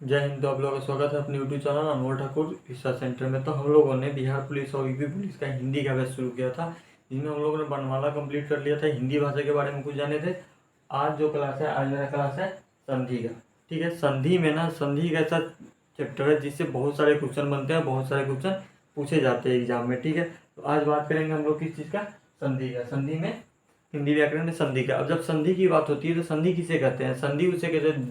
जय हिंद। तो आप लोगों का स्वागत है अपने यूट्यूब चैनल अनमोल ठाकुर रिसर्च सेंटर में। तो हम लोगों ने बिहार पुलिस और यूपी पुलिस का हिंदी का बैच शुरू किया था, जिसमें हम लोगों ने वर्णमाला कंप्लीट कर लिया था, हिंदी भाषा के बारे में कुछ जाने थे। आज जो क्लास है, आज मेरा क्लास है संधि का। ठीक है, संधि में ना, संधि का ऐसा चैप्टर है जिससे बहुत सारे क्वेश्चन बनते हैं, बहुत सारे क्वेश्चन पूछे जाते हैं एग्जाम में। ठीक है, तो आज बात करेंगे हम लोग किस चीज़ का, संधि का। संधि में हिंदी व्याकरण में संधि का। अब जब संधि की बात होती है तो संधि किसे कहते हैं? संधि उसे कहते हैं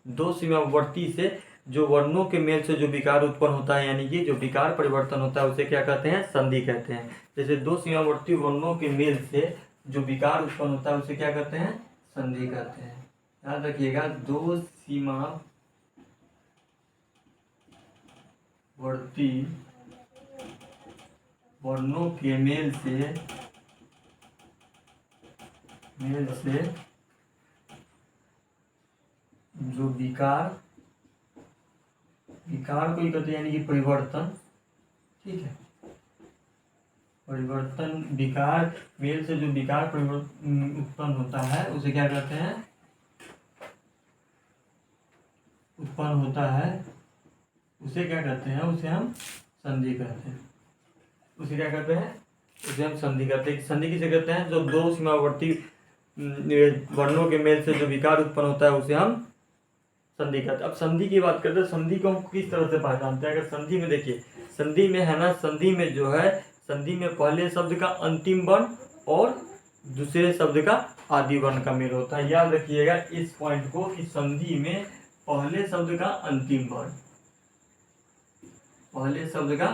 दो सीमावर्ती से जो वर्णों के मेल से जो विकार उत्पन्न होता है, यानी कि जो विकार परिवर्तन होता है, उसे क्या कहते हैं? संधि कहते हैं। जैसे दो सीमावर्ती वर्णों के मेल से जो विकार उत्पन्न होता है, उसे क्या कहते हैं? संधि कहते हैं। याद रखिएगा, दो सीमावर्ती वर्णों के मेल से जो विकार को ही कहते हैं, यानी कि परिवर्तन। ठीक है, परिवर्तन, विकार मेल से जो विकार उत्पन्न होता है, उसे क्या कहते हैं? उत्पन्न होता है, उसे क्या कहते हैं? उसे हम संधि कहते हैं। उसे क्या कहते हैं? उसे हम संधि कहते हैं। संधि किसे कहते हैं? जो दो सीमावर्ती वर्णों के मेल से जो विकार उत्पन्न होता है, उसे हम संधि कहते हैं। अब संधि की बात करते हैं, संधि को हम किस तरह से पहचानते हैं? अगर संधि में देखिए, संधि में है ना, संधि में जो है, संधि में पहले शब्द का अंतिम वर्ण और दूसरे शब्द का आदि वर्ण का मेल होता है। याद रखिएगा इस पॉइंट को कि संधि में पहले शब्द का अंतिम वर्ण, पहले शब्द का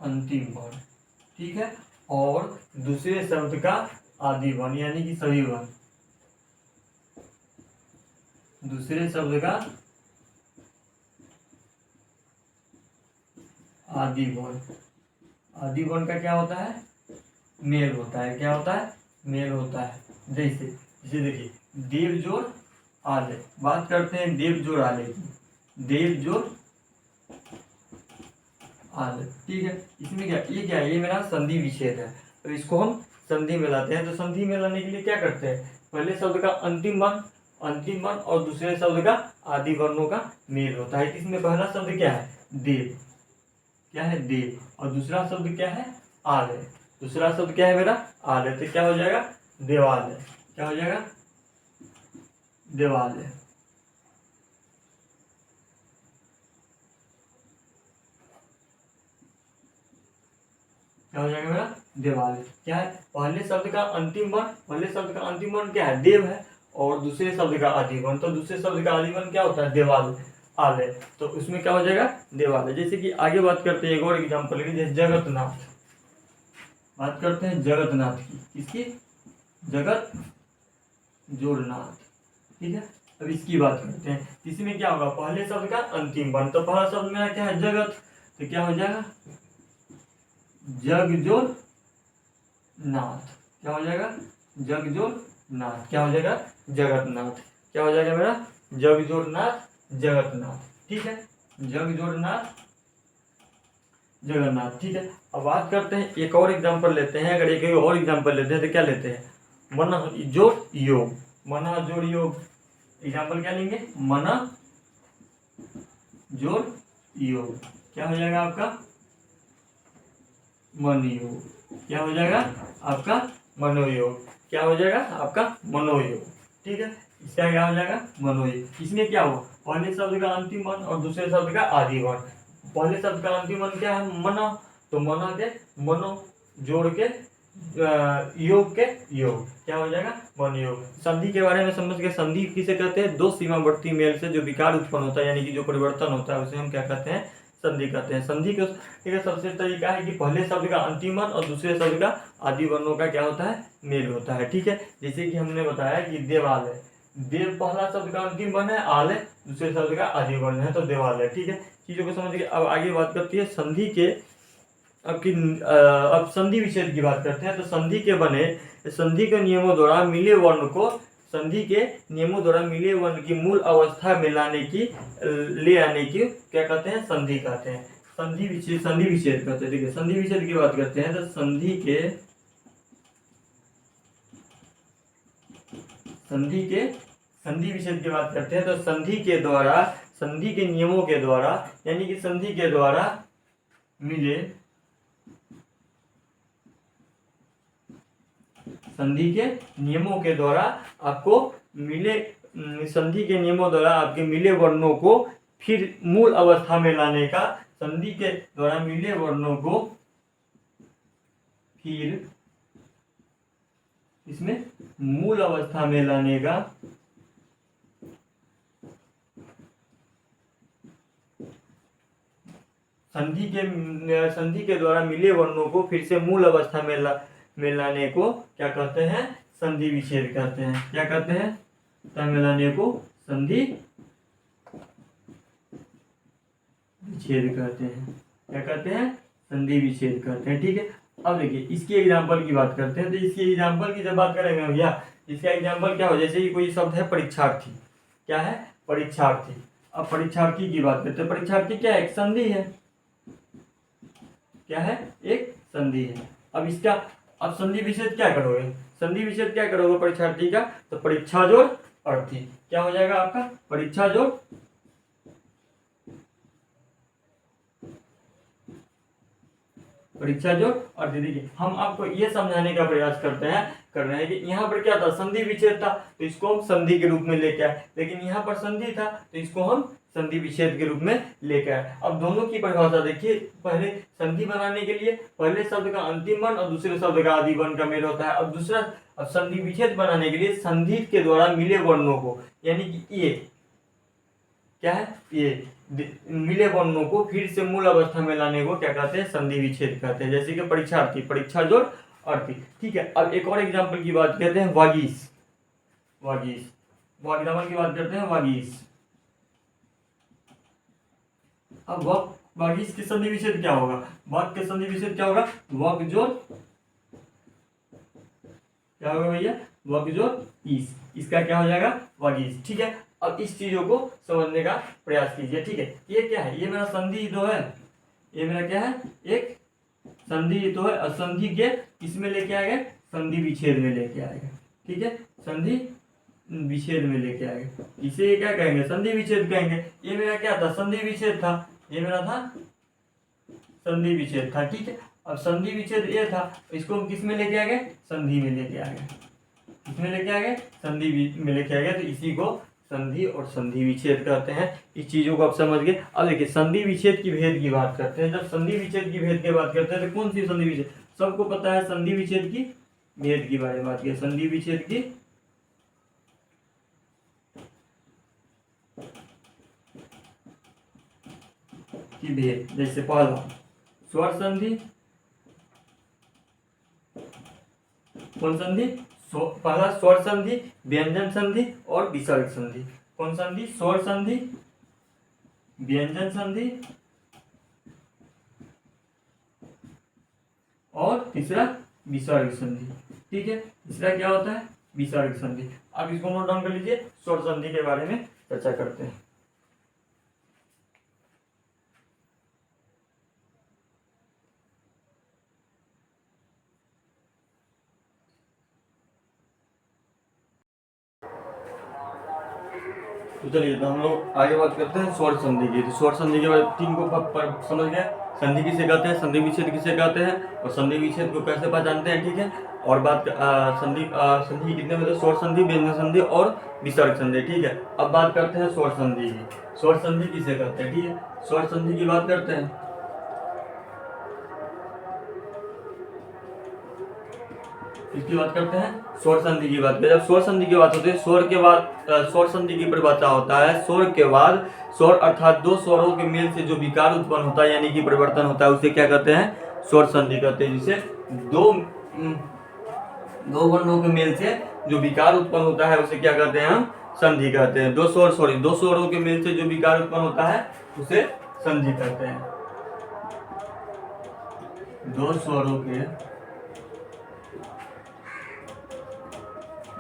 अंतिम वर्ण, ठीक है, और दूसरे शब्द का आदि वर्ण, यानी कि सभी वर्ण, दूसरे शब्द का आदि वर्ण। आदि वर्ण का क्या होता है? मेल होता है। क्या होता है? मेल होता है। जैसे देखिए, देव जोड़ आले, बात करते हैं देव जोड़ आले की। देव जोड़ आले, ठीक है। इसमें क्या, ये क्या है? ये मेरा संधि विच्छेद है, तो इसको हम संधि में लाते हैं। तो संधि में लाने के लिए क्या करते हैं? पहले शब्द का अंतिम वर्ण और दूसरे शब्द का आदि वर्णों का मेल होता है। इसमें पहला शब्द क्या है? देव। क्या है? देव। और दूसरा शब्द क्या है? आलय। दूसरा शब्द क्या है मेरा? आलय। तो क्या हो जाएगा? देवालय। क्या हो जाएगा? देवालय। क्या हो जाएगा मेरा? देवालय। क्या है? पहले शब्द का अंतिम वर्ण, पहले शब्द का अंतिम वर्ण क्या है? देव है, और दूसरे शब्द का आदि वर्ण, तो दूसरे शब्द का आदि वर्ण क्या होता है? देवालय, आलय। तो उसमें क्या हो जाएगा? देवालय। जैसे कि आगे बात करते हैं, एक और एग्जाम्पल की, जैसे जगतनाथ। बात करते हैं जगतनाथ की। किसकी? जगत जोड़नाथ। ठीक है, अब इसकी बात करते हैं। इसमें क्या होगा? पहले शब्द का अंतिम वर्ण, तो पहला शब्द मेरा क्या है? जगत। तो क्या हो जाएगा? जग जोड़ नाथ। क्या हो जाएगा? जग जोड़ नाथ। क्या हो जाएगा? जगतनाथ। क्या हो जाएगा मेरा? जग जोड़ नाथ, जगतनाथ। ठीक है, जग जोड़ नाथ, जगन्नाथ। ठीक है, अब बात करते हैं, एक और एग्जांपल लेते हैं। अगर एक और एग्जांपल लेते हैं तो क्या लेते हैं? मन जोड़ योग, मन जोड़ योग। एग्जांपल क्या लेंगे? मन जोड़ योग। क्या हो जाएगा आपका? मन योग। क्या हो जाएगा आपका? मनोयोग। क्या हो जाएगा आपका? मनोयोग। ठीक है, इसका क्या हो जाएगा? मनोयोग। इसमें क्या हुआ? पहले शब्द का अंतिम वर्ण और दूसरे शब्द का आदि वर्ण। पहले शब्द का अंतिम वर्ण क्या है? मना। तो मना के मनो जोड़ के योग के योग। क्या हो जाएगा? मन योग। संधि के बारे में समझ गए। संधि किसे कहते हैं? दो सीमावर्ती मेल से जो विकार उत्पन्न होता है, यानी कि जो परिवर्तन होता है, उसे हम क्या कहते हैं? संधि कहते हैं। संधि का ठीक है, सबसे तरीका है कि पहले शब्द का अंतिम वर्ण और दूसरे शब्द का आदि वर्णों का क्या होता है? मेल होता है। ठीक है, जैसे कि हमने बताया कि देवालय, देव पहला शब्द का अंतिम वर्ण है, आलय दूसरे शब्द का आदि वर्ण है, तो देवालय। ठीक है, चीजों को समझ गए। अब आगे बात करती है संधि के, अब संधि विच्छेद की बात करते हैं। तो संधि के बने, संधि के नियमों द्वारा मिले वर्ण को, संधि के नियमों द्वारा मिले वर्ण की मूल अवस्था में ले आने की क्या कहते हैं? संधि कहते हैं। संधि विच्छेद कहते हैं। ठीक है, संधि विच्छेद की बात करते हैं तो संधि के संधि विच्छेद की बात करते हैं तो संधि के द्वारा, संधि के नियमों के द्वारा, यानी कि संधि के द्वारा मिले, संधि के नियमों के द्वारा आपको मिले, संधि के नियमों द्वारा आपके मिले वर्णों को फिर मूल अवस्था में लाने का, संधि के द्वारा मिले वर्णों को फिर इसमें मूल अवस्था में लाने का संधि के द्वारा मिले वर्णों को फिर से मूल अवस्था में लाने को क्या कहते हैं? संधि विच्छेद कहते हैं। क्या कहते हैं? मिलाने को संधि विच्छेद कहते हैं। क्या कहते हैं? संधि विच्छेद कहते हैं। ठीक है, अब देखिए इसकी एग्जाम्पल की बात करते हैं। तो इसकी एग्जाम्पल की जब बात करेंगे भैया, इसका एग्जाम्पल क्या हो, जैसे कि कोई शब्द है परीक्षार्थी। क्या है? परीक्षार्थी। अब परीक्षार्थी की बात करते हैं। परीक्षार्थी क्या है? एक संधि है। क्या है? एक संधि है। अब इसका, अब संधि विच्छेद क्या करोगे? संधि विच्छेद क्या करोगे परीक्षार्थी का? तो परीक्षा जोड़ अर्थी। क्या हो जाएगा आपका? परीक्षा जोड़ अर्थी। देखिए हम आपको ये समझाने का प्रयास कर रहे हैं कि यहाँ पर क्या था? संधि विच्छेद था, तो इसको हम संधि के रूप में लेके आए। लेकिन यहाँ पर संधि था, तो इसको हम संधि विच्छेद के रूप में लेकर आए। अब दोनों की परिभाषा देखिए। पहले संधि बनाने के लिए पहले शब्द का अंतिम वर्ण और दूसरे शब्द का आदि वर्ण का मेल होता है। अब दूसरा, अब संधि विच्छेद बनाने के लिए संधि के द्वारा मिले वर्णों को, यानी कि ये क्या है? ये मिले वर्णों को फिर से मूल अवस्था में लाने को क्या कहते हैं? संधि विच्छेद कहते हैं। जैसे कि परीक्षार्थी, परीक्षा जोड़ अर्थी। ठीक है, अब एक और एग्जाम्पल की बात करते हैं, वागीश। एग्जाम्पल की बात करते हैं, वागीश। अब वागीश की संधि विच्छेद क्या होगा? वाक के संधि विच्छेद क्या होगा? वाक जोड़ क्या होगा भैया? वाक जोड़ ईश। इसका क्या हो जाएगा? वागीश। ठीक है, अब इस चीजों को समझने का प्रयास कीजिए। ठीक है, ये क्या है? ये मेरा संधि तो है, ये मेरा क्या है? एक संधि तो है। असंधि के किसमें लेके आएगा? संधि विच्छेद में लेके आएगा। ठीक है, संधि विच्छेद में लेके आएगा। इसे क्या कहेंगे? संधि विच्छेद कहेंगे। ये मेरा क्या था? संधि विच्छेद था। ये मेरा था संधि विच्छेद था। ठीक है, अब संधि विच्छेद ये था, इसको हम किस में लेके आ गए? संधि में लेके आ गए। किसमें लेके आ गए? संधि में लेके आ गए। तो इसी को संधि और संधि विच्छेद कहते हैं। इस चीजों को आप समझ गए। अब देखिए संधि विच्छेद की भेद की बात करते हैं। जब संधि विच्छेद की भेद की बात करते हैं तो कौन सी संधि विच्छेद? सबको पता है संधि विच्छेद की भेद की बारे में बात किया। संधि विच्छेद की भेद, जैसे पहला स्वर संधि, कौन संधि? पहला स्वर संधि, व्यंजन संधि और विसर्ग संधि। कौन संधि? स्वर संधि, व्यंजन संधि और तीसरा विसर्ग संधि। ठीक है, तीसरा क्या होता है? विसर्ग संधि। अब इसको नोट डाउन कर लीजिए। स्वर संधि के बारे में चर्चा करते हैं। तो चलिए, तो हम लोग आगे बात करते हैं स्वर संधि की। स्वर संधि के बाद तीन को समझ गए। संधि किसे कहते हैं, संधि विच्छेद किसे कहते हैं और संधि विच्छेद को कैसे पहचानते हैं। ठीक है, और बात संधि कितने मतलब? स्वर संधि, व्यंजन संधि और विसर्ग संधि। ठीक है, अब बात करते हैं स्वर संधि की। स्वर संधि किसे कहते हैं? ठीक है, स्वर संधि की बात करते हैं। इसकी बात करते हैं, स्वर संधि की बात करें। जब स्वर संधि की बात होती है, स्वर के बाद स्वर संधि की परिभाषा होता है, स्वर के बाद स्वर अर्थात दो स्वरों के मेल से जो विकार उत्पन्न होता है, यानी कि परिवर्तन होता है, उसे क्या कहते हैं? स्वर संधि कहते हैं। जिसे दो वर्णों के मेल से जो विकार उत्पन्न होता है उसे क्या कहते हैं? हम संधि कहते हैं। दो स्वरों के मेल से जो विकार उत्पन्न होता है उसे संधि कहते हैं। दो स्वरों के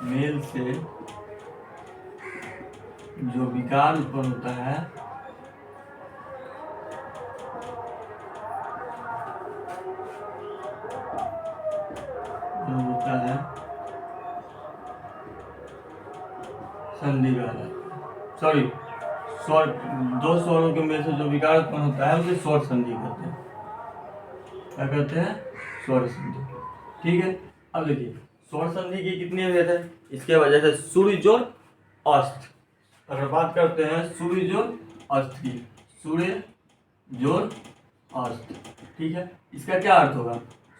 मेल से जो विकार उत्पन्न होता है संधि कहा जाता है। सॉरी, स्वर, दो स्वरों के में से जो विकार उत्पन्न होता है उसे स्वर संधि कहते हैं। क्या कहते हैं? स्वर संधि। ठीक है, अब देखिए स्वर संधि की कितने भेद है इसके वजह से। सूर्य जोड़ अस्त, अगर बात करते हैं सूर्य जोड़ अस्त की, सूर्य जोड़ अस्त, ठीक है, इसका क्या अर्थ होगा?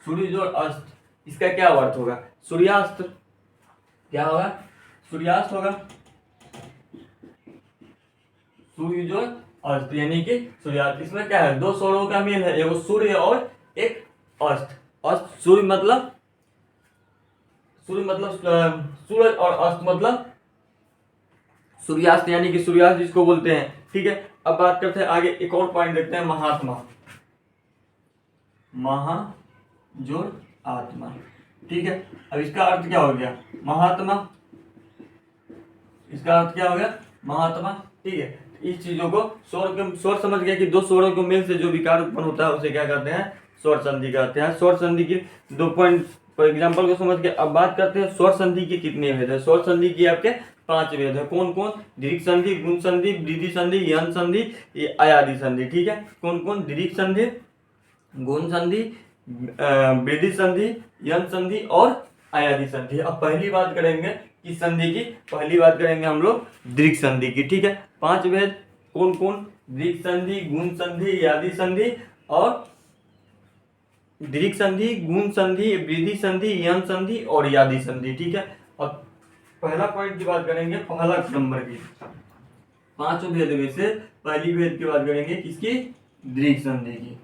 सूर्य जोड़ अस्त, इसका क्या अर्थ होगा? सूर्यास्त, क्या होगा? सूर्यास्त होगा। सूर्य जोड़ अस्त यानी कि सूर्यास्त। इसमें क्या है? दो स्वरों का मेल है, एक सूर्य और एक अस्त। अस्त, सूर्य मतलब सूरज और अस्त मतलब सूर्यास्त यानी कि सूर्यास्त जिसको बोलते हैं। ठीक है, अब बात करते हैं आगे, एक और पॉइंट देखते हैं, महात्मा। महा जोड़ आत्मा, ठीक है। अब इसका अर्थ क्या हो गया? महात्मा, इसका अर्थ क्या हो गया? महात्मा, ठीक है। इस चीजों को स्वर समझ गया कि दो स्वरों के मेल से जो विकार उत्पन्न होता है उसे क्या कहते हैं? स्वर संधि कहते हैं। स्वर संधि की दो पॉइंट फॉर एग्जाम्पल को समझ के अब बात करते हैं स्वर संधि के कितने भेद है। स्वर संधि की आपके 5 भेद है। कौन कौन? दीर्घ संधि, गुण संधि, वृद्धि संधि, यन संधि, आयादी संधि। ठीक है, कौन कौन? दीर्घ संधि, गुण संधि, वृद्धि संधि, यन संधि और आयादी संधि। अब पहली बात करेंगे किस संधि की? पहली बात करेंगे हम लोग दीर्घ संधि की। ठीक है, 5 भेद कौन कौन? दीर्घ संधि, गुण संधि, आयादी संधि और दीर्घ संधि, गुण संधि, वृद्धि संधि, यन संधि और आयादी संधि। ठीक है, अब पहला पॉइंट की बात करेंगे, पहला नंबर की 5 भेद में से पहली भेद की बात करेंगे किसकी? दीर्घ संधि की।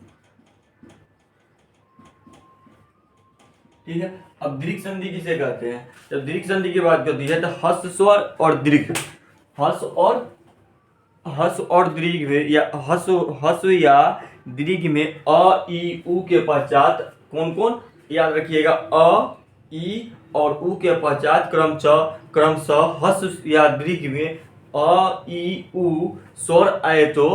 ठीक है, अब दीर्घ संधि किसे कहते हैं? जब दीर्घ संधि की बात करती है तो हस्व स्वर और दीर्घ, हस्व और दीर्घ में या हस्व या दीर्घ में अ, ई, उ के पश्चात कौन कौन? याद रखिएगा, अ, ई और उ के पश्चात क्रमशः हस्व या दीर्घ में अ, ई, उ स्वर आए तो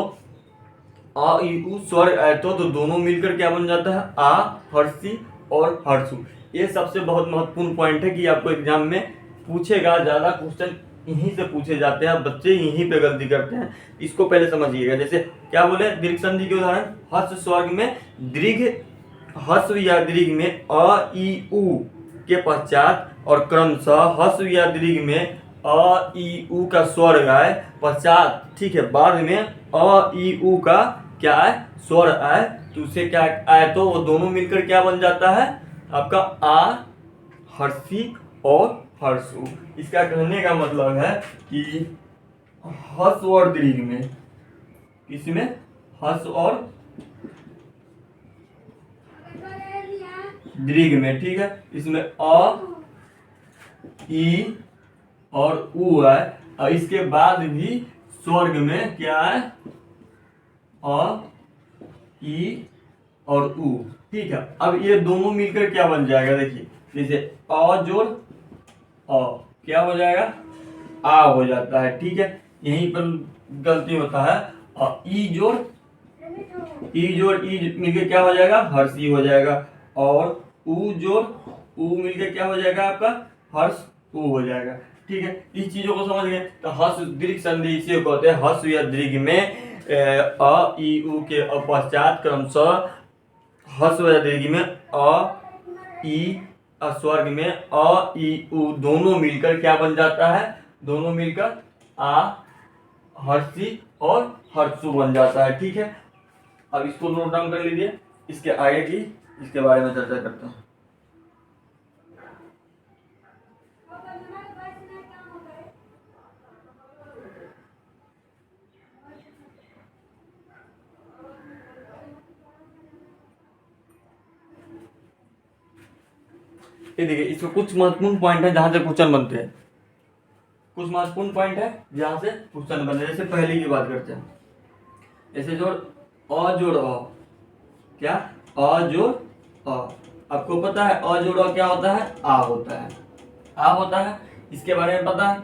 अ, ई, उ स्वर आए तो दोनों मिलकर क्या बन जाता है? आ, हर्षी और हर्षु। ये सबसे बहुत महत्वपूर्ण पॉइंट है कि आपको एग्जाम में पूछेगा, ज्यादा क्वेश्चन यहीं से पूछे जाते हैं, बच्चे यहीं पे गलती करते हैं, इसको पहले समझिएगा। जैसे क्या बोले? दीर्घ संधि के उदाहरण, हस्व स्वर्ग में दीर्घ, हस्व या दीर्घ में अ, ई, उ के पश्चात और क्रमशः हस्व या दीर्घ में अ, ई, उ का स्वर आए पश्चात, ठीक है, बाद में अ, ई, उ का क्या है? स्वर आए, तो उसे क्या आए तो वो दोनों मिलकर क्या बन जाता है? आपका आ, हर्षी और हर्षु। इसका कहने का मतलब है कि हस्व और दीर्घ में, इसमें हस्व और दीर्घ में, ठीक है, इसमें अ, ई और उ है और इसके बाद भी स्वर्ग में क्या है? अ, ई और उ। ठीक है, अब ये दोनों मिलकर क्या बन जाएगा? देखिए, जैसे अ जोड़ अ क्या हो जाएगा? आ हो जाता है। ठीक है, यहीं पर गलती होता है। और ई जोड़ ई मिलकर क्या हो जाएगा? हर्षी हो जाएगा। और उ जोड़ उ मिलकर क्या हो जाएगा? आपका हर्ष उ हो जाएगा। ठीक है, इस चीजों को समझ गए। तो हस्व दीर्घ संधि इसे कहते हैं। हस्व या दीर्घ में अ, ई, उ के पश्चात क्रमशः हस्व या दीर्घ में अ, ई, स्वर्ग में अ, ई, उ दोनों मिलकर क्या बन जाता है? दोनों मिलकर आ, हर्षी और हर्षु बन जाता है। ठीक है, अब इसको नोट डाउन कर लीजिए, इसके आगे की इसके बारे में चर्चा करते हैं। ये देखिए, इसमें कुछ महत्वपूर्ण पॉइंट है जहां से क्वेश्चन बनते हैं। कुछ महत्वपूर्ण पॉइंट है जहां से क्वेश्चन बनते हैं। जैसे पहले की बात करते हैं, ऐसे जोड़ अ जोड़ अ, क्या? अ जोड़ अ। आपको पता है अ जोड़ अ क्या होता है? आ होता है, आ होता है, इसके बारे में पता है।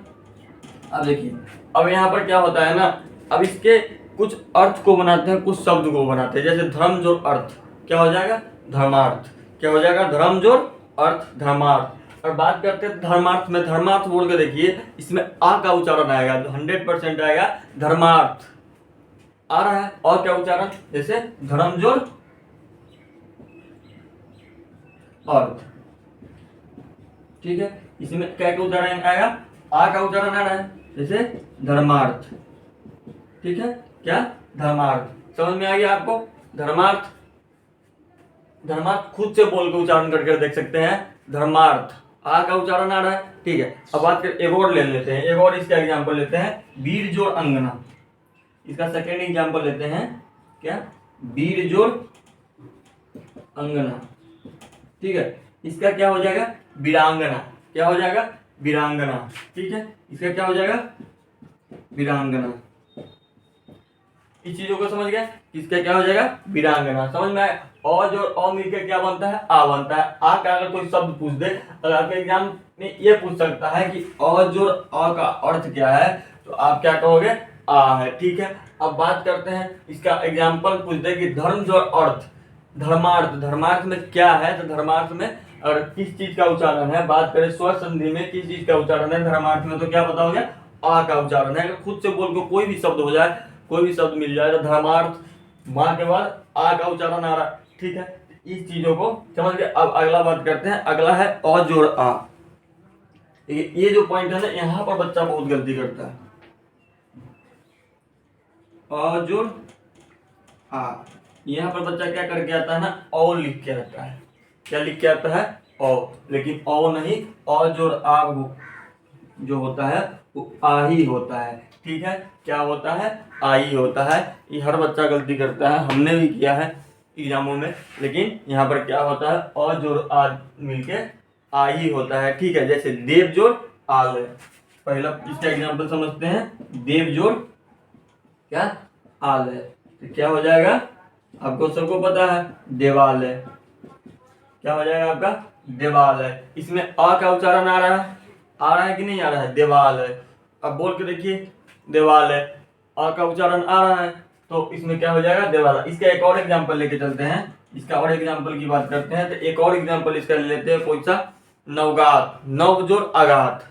अब देखिए, अब यहाँ पर क्या होता है ना, अब इसके कुछ अर्थ को बनाते हैं, कुछ शब्द को बनाते हैं। जैसे धर्म जोड़ अर्थ क्या हो जाएगा? धर्मार्थ। क्या हो जाएगा? धर्म जोड़ अर्थ धर्मार्थ। और बात करते हैं धर्मार्थ में। धर्मार्थ बोल के देखिए, इसमें आ का उच्चारण आएगा, 100% आएगा धर्मार्थ। आ रहा है और क्या उच्चारण, जैसे धर्म जोड़ अर्थ, ठीक है। इसमें क्या का उच्चारण आएगा, आ का उच्चारण आ रहा है, जैसे धर्मार्थ, ठीक है। क्या, धर्मार्थ। समझ में आ गया आपको, धर्मार्थ। धर्मार्थ खुद से बोल के उच्चारण करके देख सकते हैं, धर्मार्थ, आ का उच्चारण आ रहा है, ठीक है। अब बात कर एक और ले लेते हैं, एक और इसका एग्जांपल लेते हैं, वीर जोड़ अंगना। इसका सेकेंड एग्जांपल लेते हैं, क्या, वीर जोड़ अंगना, ठीक है। इसका क्या हो जाएगा, वीरांगना। क्या हो जाएगा, वीरांगना, ठीक है। इसका क्या हो जाएगा, वीरांगना। इस चीजों को समझ गया, इसका क्या हो जाएगा, वीरांगना। समझ में आया। और जो अ मिलकर क्या बनता है, आ बनता है। आ का अगर कोई शब्द पूछ दे, अगर आपके एग्जाम में ये पूछ सकता है कि अ जोड़ अ का अर्थ क्या है, तो आप क्या कहोगे, आ है, ठीक है। अब बात करते हैं, इसका एग्जाम्पल पूछ दे कि धर्म जोड़ अर्थ, धर्मार्थ। धर्मार्थ में क्या है, तो धर्मार्थ में अगर किस चीज का उच्चारण है, बात करें स्वर संधि में किस चीज का उच्चारण है धर्मार्थ में, तो क्या बताओगे, आ का उच्चारण है। अगर खुद से बोल को कोई भी शब्द हो जाए, कोई भी शब्द मिल जाए, तो धर्मार्थ, मां के बाद आ का उच्चारण आ रहा है, ठीक है। इस चीजों को समझ के अब अगला बात करते हैं। अगला है अ जोड़ आ। ये जो पॉइंट है ना, यहाँ पर बच्चा बहुत गलती करता है। अ जोड़ आ, यहाँ पर बच्चा क्या करके आता है ना, ओ लिख के आता है। क्या लिख के आता है, ओ, लेकिन ओ नहीं, अ जोड़ आ जो होता है वो आ ही होता है, ठीक है। क्या होता है, आ ही होता है। ये हर बच्चा गलती करता है, हमने भी किया है एग्जामों में। लेकिन यहाँ पर क्या होता है, अ जोड़ आ मिलके आ ही होता है, ठीक है। जैसे देव जोड़ आल है, पहला इसका एग्जाम्पल समझते हैं। देव जोड़ क्या, आल है, तो क्या हो जाएगा, आपको सबको पता है, देवाल है। क्या हो जाएगा आपका, देवाल है। इसमें अ का उच्चारण आ रहा है कि नहीं आ रहा है, देवाल है। अब बोल के देखिए, देवाल है, अ का उच्चारण आ रहा है, तो इसमें क्या हो जाएगा, देवाल। इसका एक और एग्जांपल लेके चलते हैं, इसका और एग्जांपल की बात करते हैं। तो एक और एग्जांपल इसका ले लेते हैं, कोई सा, नवगात। नव जोड़ आघात,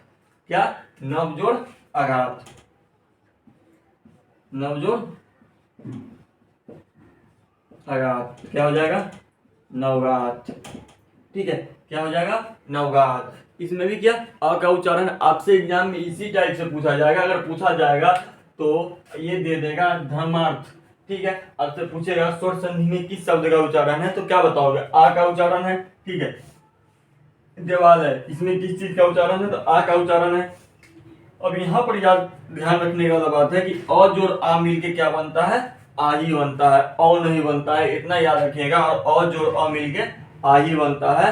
क्या, नव जोड़ आघात, नव जोड़ आघात, क्या हो जाएगा, नवगात, ठीक है। क्या हो जाएगा, नवगात। इसमें भी क्या, अ का उच्चारण आपसे एग्जाम में इसी टाइप से पूछा जाएगा। अगर पूछा जाएगा तो ये दे देगा धर्मार्थ, ठीक है। आपसे पूछेगा स्वर संधि में किस शब्द का उच्चारण है, तो क्या बताओगे, आ का उच्चारण है, ठीक है। देवाल है, इसमें किस चीज का उच्चारण है, तो आ का उच्चारण है। अब यहाँ पर याद ध्यान रखने वाला बात है कि अ जोड़ आ मिलके क्या बनता है, आ ही बनता है, अ नहीं बनता है, इतना याद रखिएगा। और अ जोड़ अ मिलके आ ही बनता है,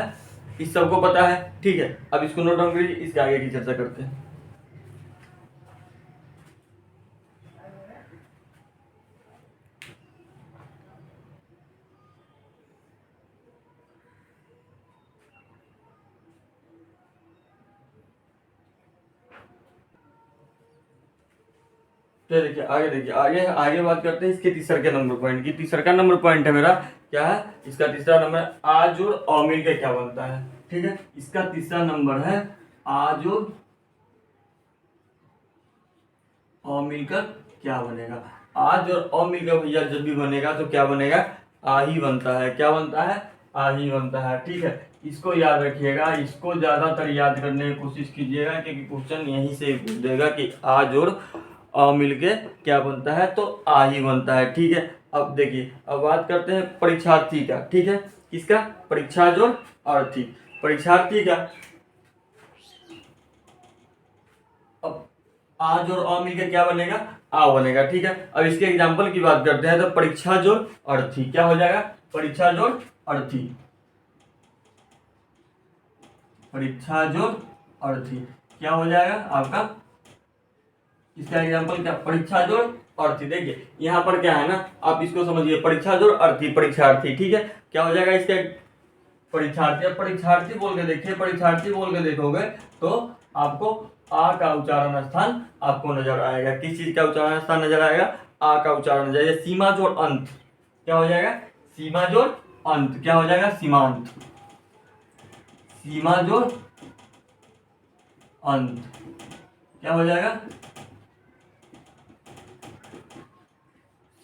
इस सबको पता है, ठीक है। अब इसको नोट डाउन करिए, इसके आगे की चर्चा करते हैं। तो देखिए आगे आगे बात करते हैं इसके तीसरा के नंबर पॉइंट की। तीसरा का नंबर पॉइंट है मेरा, क्या है इसका तीसरा नंबर, आ जोड़ अ मिल के क्या बनता है, ठीक है। इसका तीसरा नंबर है, आ जोड़ अ मिलकर क्या बनेगा। आ जोड़ अ मिलकर भैया जब भी बनेगा तो क्या बनेगा, आ ही बनता है। क्या बनता है, आ ही बनता है, ठीक है। इसको याद रखिएगा, इसको ज्यादातर याद करने की कोशिश कीजिएगा, क्योंकि क्वेश्चन यहीं से पूछ देगा कि आ जोड़ अ मिलके क्या बनता है, तो आ ही बनता है, ठीक है। अब देखिए, अब बात करते हैं परीक्षार्थी का, ठीक है। किसका, परीक्षा जोड़ अर्थी, परीक्षार्थी का। अब आ जोड़ अ मिलके क्या बनेगा, आ बनेगा, ठीक है। अब इसके एग्जाम्पल की बात करते हैं, तो परीक्षा जोड़ अर्थी क्या हो जाएगा, परीक्षा जोड़ अर्थी, परीक्षा जोड़ अर्थी क्या हो जाएगा आपका। इसका एग्जांपल क्या, परीक्षा जोड़ अर्थी। देखिए यहाँ पर क्या है ना, आप इसको समझिए, परीक्षा जोड़ अर्थी, परीक्षार्थी, ठीक है। क्या हो जाएगा इसका, परीक्षार्थी। अब परीक्षार्थी बोल के देखिए, परीक्षार्थी बोल के देखोगे तो आपको आ का उच्चारण स्थान आपको नजर आएगा। किस चीज का उच्चारण स्थान नजर आएगा, आ का उच्चारण। जैसे सीमा जोड़ अंत, क्या हो जाएगा, सीमा जोड़ अंत, क्या हो जाएगा, सीमांत, सीमा जोड़ अंत, क्या हो जाएगा,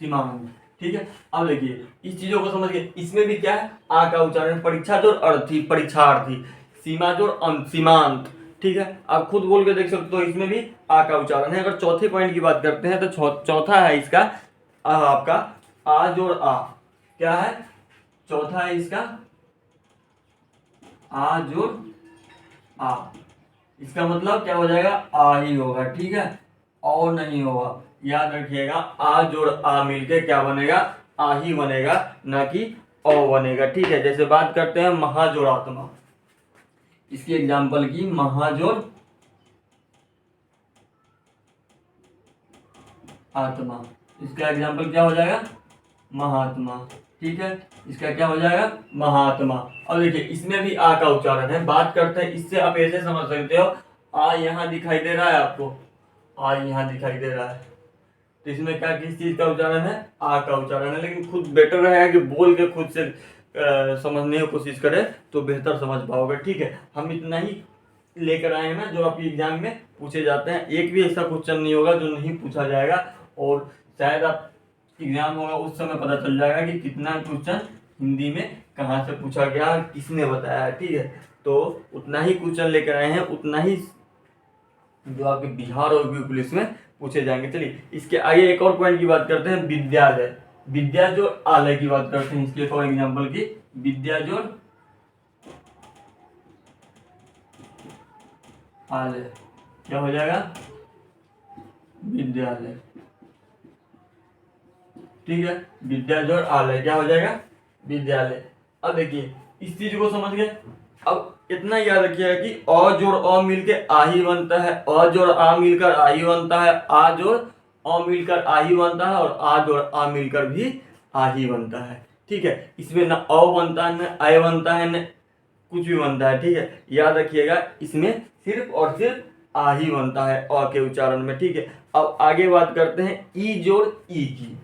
सीमांत। ठीक है, अब देखिए इस चीजों को समझ गए। इसमें भी क्या है, आ का उच्चारण, परीक्षा जोड़ अर्थी, परीक्षार्थी, सीमा जोड़ अंत, सीमांत। ठीक है, आप खुद बोल के देख सकते हो, इसमें भी आ का उच्चारण है। अगर चौथे पॉइंट की बात करते हैं तो चौथा है इसका आपका आ जोड़ आ, क्या है, चौथा है इसका आ जोड़ आ। इसका मतलब क्या हो जाएगा, आ ही होगा। ठीक है, और नहीं होगा, याद रखिएगा। आ जोड़ आ मिलके क्या बनेगा, आ ही बनेगा, ना कि ओ बनेगा। ठीक है, जैसे बात करते हैं महाजोड़ आत्मा, इसकी एग्जांपल की, महाजोड़ आत्मा, इसका एग्जांपल क्या हो जाएगा, महात्मा। ठीक है, इसका क्या हो जाएगा, महात्मा। और देखिए इसमें भी आ का उच्चारण है। बात करते हैं इससे, आप ऐसे समझ सकते हो, आ यहाँ दिखाई दे रहा है आपको, आ यहाँ दिखाई दे रहा है, तो इसमें क्या, किस चीज का उच्चारण है, आ का उच्चारण है। लेकिन खुद बेटर रहेगा कि बोल के खुद से समझने की कोशिश करें तो बेहतर समझ पाओगे। ठीक है, हम इतना ही लेकर आए हैं ना जो आपके एग्जाम में पूछे जाते हैं। एक भी ऐसा क्वेश्चन नहीं होगा जो नहीं पूछा जाएगा, और शायद आप एग्जाम होगा उस समय पता चल जाएगा कि कितना क्वेश्चन हिंदी में कहाँ से पूछा गया, किसने बताया। ठीक है, तो उतना ही क्वेश्चन लेकर आए हैं, उतना ही जो आपके बिहार और यूपी पुलिस में पूछे जाएंगे। चलिए इसके आगे एक और पॉइंट की बात करते हैं, विद्यालय, विद्या जोड़ आलय की बात करते हैं। इसके फॉर एग्जाम्पल की, विद्या जोड़ आलय, क्या हो जाएगा, विद्यालय। ठीक है, विद्या जोड़ आलय क्या हो जाएगा, विद्यालय। अब देखिए इस चीज को समझ गए। अब इतना याद रखिएगा कि अ जोड़ अ मिलके आ ही बनता है, अ जोड़ आ मिलकर आ ही बनता है, आ जोड़ अ मिलकर आ ही बनता है, और आ जोड़ आ मिलकर भी आ ही बनता है। ठीक है, इसमें न अ बनता है, न आय बनता है, न कुछ भी बनता है। ठीक है, याद रखिएगा इसमें सिर्फ और सिर्फ आ ही बनता है अ के उच्चारण में। ठीक है, अब आगे बात करते हैं ई जोड़ ई की,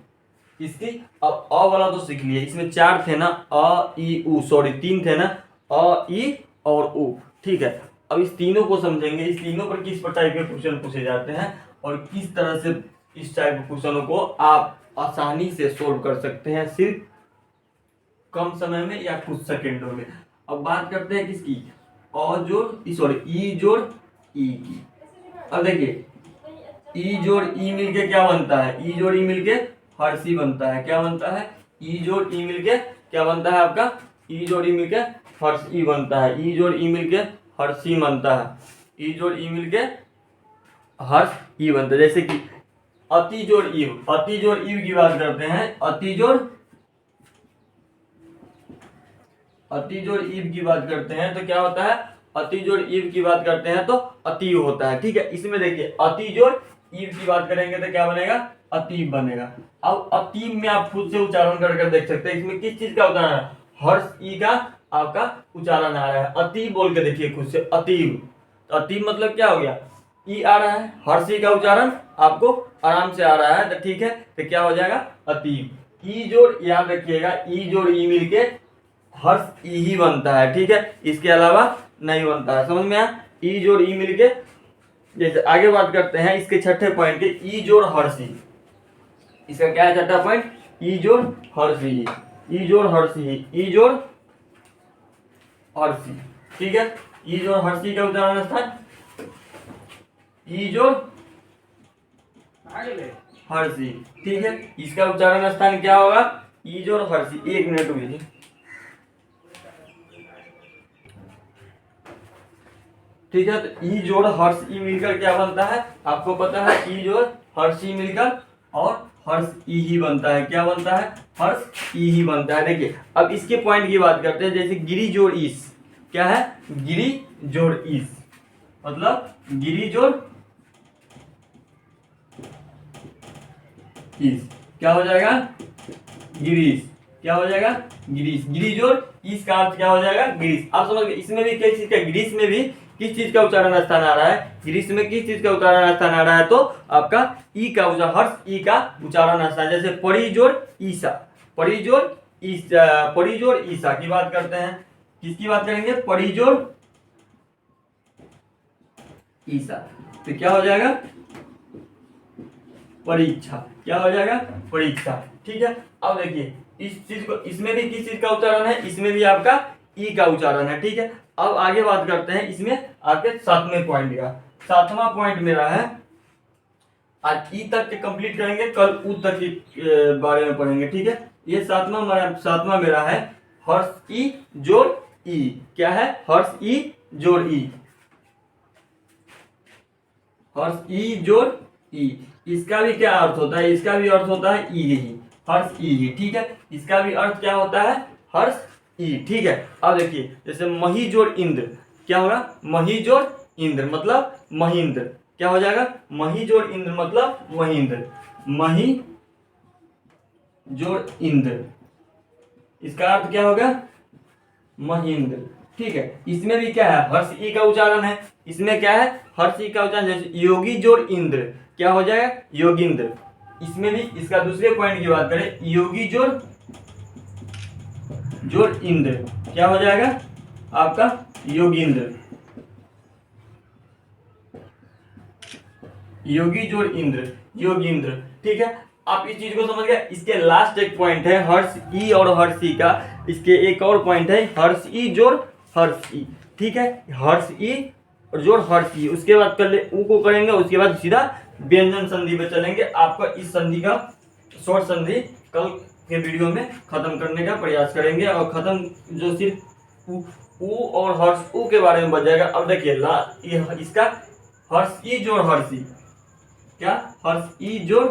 इसकी। अब अ वाला तो सीख लिए, इसमें 4 थे ना, अ ई उ, सॉरी 3 थे ना, अ ई और उ। ठीक है, अब इस तीनों को समझेंगे, इस तीनों पर किस टाइप के क्वेश्चन पूछे जाते हैं, और किस तरह से इस टाइप के क्वेश्चनों को आप आसानी से सोल्व कर सकते हैं, सिर्फ कम समय में या कुछ सेकेंडों में। अब बात करते हैं किसकी, अ जोड़ सॉरी ई जोड़ ई की। अब देखिए ई जोड़ ई मिलके क्या बनता है, ई जोड़ ई मिलके हर्षी बनता है। क्या बनता है, ई जोड़ ई मिलके क्या बनता है आपका, ई जोड़ ई मिलके हर्षी बनता है, ई जोड़ ई मिलके हर्षी बनता है, ई जोड़ ई मिलके हर्ष ई बनता है। जैसे कि अति जोड़ ईव, अति जोड़ ईव की बात करते हैं, अति जोड़ ईव की बात करते हैं तो क्या होता है, अति जोड़ ईव की बात करते हैं तो अतीव होता है। ठीक है, इसमें देखिए अति जोड़ ईव की बात करेंगे तो क्या बनेगा, अतीव बनेगा। अब अतीव में आप खुद से उच्चारण करके देख सकते हैं, इसमें किस चीज का उच्चारण है, हर्ष ई का आपका उच्चारण आ रहा है। अतीव बोल के देखिए खुद से, अतीव। तो अतीव मतलब क्या हो गया, ई आ रहा है, हर्ष ई का उच्चारण आपको आराम से आ रहा है, तो ठीक है, तो क्या हो जाएगा, अतीव। ई जोड़ याद रखिएगा, ई जोड़ ई मिलके हर्ष ई ही बनता है। ठीक है, इसके अलावा नहीं बनता है, समझ में आया। ई जोड़ ई मिलके, जैसे आगे बात करते हैं इसके छठे पॉइंट के, ई जोड़ हर्षी। इसका क्या है छठा पॉइंट, ई जोड़ हर्षी, ई जोड़ हर्षी, ई जोड़ हर्षी। ठीक है, ई जोड़ हर्षी का उदाहरण स्थान, ई जोड़ हर्षी। ठीक है, इसका उच्चारण स्थान क्या होगा, ई जोड़ हर्षी। 1 मिनट रुकिए। ठीक है, तो ई जोड़ हर्ष ई मिलकर क्या बनता है, आपको पता है, ई जोड़ हर्ष ई मिलकर और हर्ष ई ही बनता है। क्या बनता है, हर्ष ई ही बनता है। देखिए अब इसके पॉइंट की बात करते हैं, जैसे गिरी जोड़ ईस, क्या है, गिरी जोड़ ईस, मतलब गिरी जोड़ ईस क्या हो जाएगा, गिरीश। क्या हो जाएगा, गिरीश। गिरी जोड़ ईस का अर्थ क्या हो जाएगा, गिरीश। आप समझ गए, इसमें भी किस चीज का, गिरीश में भी किस चीज का उच्चारण स्थान आ रहा है, गिरीश में किस चीज का उच्चारण स्थान आ रहा है, तो आपका ई का उच्चारण, हर्ष ई का उच्चारण स्थान। जैसे पड़ी जोड़ ईसा, पड़ी जोड़ ईसा, पड़ी जोड़ ईसा की बात करते हैं, किसकी बात करेंगे, पड़ी जोड़ ईसा। तो क्या हो जाएगा? परीक्षा। क्या हो जाएगा? परीक्षा। ठीक है। अब देखिए इस चीज को, इसमें भी किस चीज का उच्चारण है? इसमें भी आपका ई का उच्चारण है। ठीक है। अब आगे बात करते हैं इसमें आपके 7वें पॉइंट का। 7वां पॉइंट मेरा है, आज ई तक के कंप्लीट करेंगे, कल ऊ तक के बारे में पढ़ेंगे। ठीक है। ये 7वां मेरा है हर्ष ई जोड़ ई। क्या है? हर्ष ई जोड़ ई। हर्ष ई जोड़ ई। इसका भी क्या अर्थ होता है? इसका भी अर्थ होता है ई ही, हर्ष ई ही। ठीक है। इसका भी अर्थ क्या होता है? हर्ष ई। ठीक है। अब देखिए जैसे मही जोड़ इंद्र, क्या होगा? मही जोड़ इंद्र मतलब महेंद्र। क्या हो जाएगा? मही जोड़ इंद्र मतलब महेंद्र। मही जोड़ इंद्र, इसका अर्थ क्या होगा? महेंद्र। ठीक है। इसमें भी क्या है? हर्ष ई का उच्चारण है। इसमें क्या है? हर्ष ई का उच्चारण। जैसे योगी जोड़ इंद्र, क्या हो जाएगा? योगिंद्र। इसमें भी इसका दूसरे पॉइंट की बात करें, योगी जोड़ इंद्र, क्या हो जाएगा आपका? योगिंद्र। योगी जोड़ इंद्र, योगिंद्र। ठीक है। आप इस चीज को समझ गए। इसके लास्ट एक पॉइंट है हर्ष ई और हर्षी का। इसके एक और पॉइंट है हर्ष ई जोड़ हर्ष ई। ठीक है। हर्ष ई और जोड़ हर्ष ई, उसके बाद कर ले ऊ को करेंगे, उसके बाद सीधा व्यंजन संधि पे चलेंगे। आपका इस संधि का शॉर्ट संधि कल के वीडियो में खत्म करने का प्रयास करेंगे, और खत्म जो सिर्फ ऊ और हर्ष ऊ के बारे में बच जाएगा। अब देखिए इसका हर्ष ई जोड़ हर्षी, क्या? हर्ष ई जोड़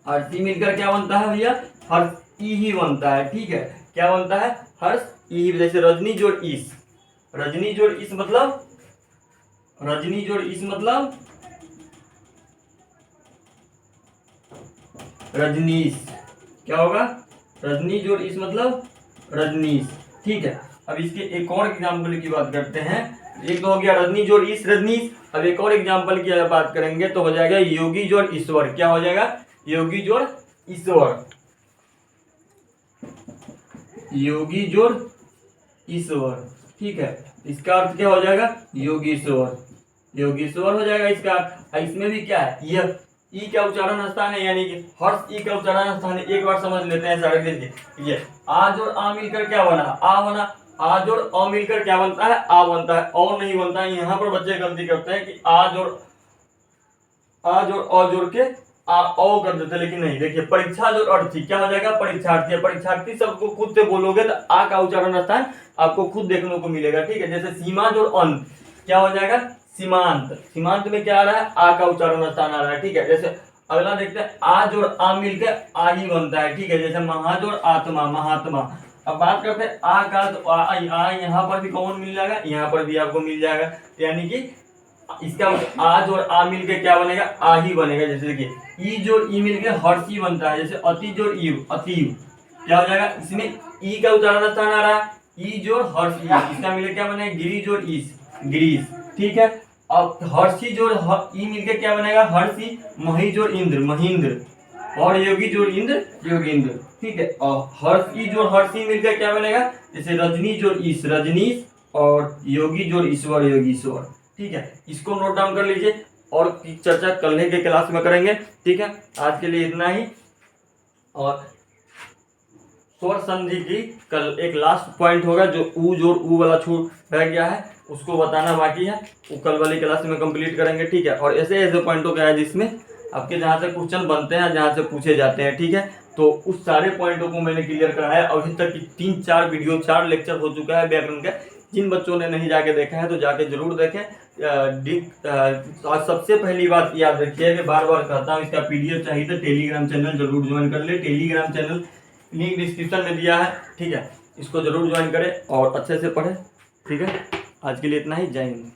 हर्षी मिलकर क्या बनता है भैया? हर्ष ई ही बनता है। ठीक है। क्या बनता है? हर्ष ई। जैसे रजनी जोड़ ईस, रजनी जोड़ ईस मतलब, रजनी जोड़ ईस मतलब रजनीश। क्या होगा? रजनी जोड़ ईस मतलब रजनीश। ठीक है। अब इसके एक और एग्जाम्पल की बात करते हैं। एक तो हो गया रजनी जोड़ ईस रजनीश। अब एक और एग्जाम्पल की बात करेंगे तो हो जाएगा योगी जोड़ ईश्वर। क्या हो जाएगा? योगी जोड़ ईश्वर। योगी जोड़ ईश्वर। ठीक है। इसका अर्थ क्या हो जाएगा? योगीश्वर। योगीश्वर हो जाएगा इसका अर्थ। इसमें भी क्या है? यह ई का उच्चारण स्थान है, यानी कि हर्ष ई का उच्चारण स्थान है। एक बार समझ लेते हैं सारे। देखिए ये आज और आ मिलकर क्या बना? आ बना। आज और अ मिलकर क्या बनता है? आ बनता है। और नहीं बनता है। यहाँ पर बच्चे गलती करते हैं कि आज और अ जोड़ के आ ओ कर देते, लेकिन नहीं। देखिए परीक्षा जोड़ अर्थी, क्या हो जाएगा? परीक्षार्थी। परीक्षार्थी शब्द को खुद से बोलोगे तो आ का उच्चारण स्थान आपको खुद देखने को मिलेगा। ठीक है। जैसे सीमा जोड़ अंत, क्या हो जाएगा? सीमांत। सीमांत में क्या आ रहा है? आ का उच्चारण स्थान आ रहा है। ठीक है। जैसे अगला देखते हैं, आ जोड़ आ मिलकर आ ही बनता है। ठीक है। जैसे महाजोड़ आत्मा, महात्मा। अब बात करते हैं आ का, तो आ यहाँ पर भी कॉमन मिल जाएगा, यहाँ पर भी आपको मिल जाएगा। यानी कि इसका आज और आ मिलके क्या बनेगा? आ ही बनेगा। जैसे देखिए ई जोड़ ई मिलके हर्षी बनता है। जैसे अति जोड़ ईव, अतीव। क्या हो जाएगा? इसमें ई का उच्चारण स्थान आ रहा है। ई जोड़ हर्षी, इसका मिलके क्या बनेगा? गिरी जोड़ ईस, गिरीश। ठीक है। अब हर्षी जोड़ ई मिलके क्या बनेगा? हर्षी। मही जोड़ इंद्र, महेंद्र। और योगी जोड़ इंद्र, योगेंद्र। ठीक है। और हर्षी जोड़ हर्षी मिलकर क्या बनेगा? जैसे रजनी जोड़ ईश, रजनीश। और योगी जोड़ ईश्वर, योगीश्वर। ठीक है। इसको नोट डाउन कर लीजिए, और चर्चा कल के क्लास में करेंगे। ठीक है। आज के लिए इतना ही। और स्वर संधि की कल एक लास्ट पॉइंट होगा, जो ऊ जोड़ ऊ वाला छूट रह गया है, उसको बताना बाकी है। वो कल वाली क्लास में कंप्लीट करेंगे। ठीक है। और ऐसे ऐसे पॉइंटों का है जिसमें आपके जहाँ से क्वेश्चन बनते हैं, जहाँ से पूछे जाते हैं। ठीक है। तो उस सारे पॉइंटों को मैंने क्लियर कराया। अभी तक की 3-4 वीडियो, 4 लेक्चर हो चुका है व्याकरण का। जिन बच्चों ने नहीं जाके देखा है तो जाके जरूर देखें। सबसे पहली बात याद रखिए कि बार बार कहता हूँ, इसका PDF चाहिए तो टेलीग्राम चैनल जरूर ज्वाइन कर ले। टेलीग्राम चैनल लिंक डिस्क्रिप्शन में दिया है। ठीक है। इसको जरूर ज्वाइन करें और अच्छे से पढ़ें। ठीक है। आज के लिए इतना ही। जय हिंद।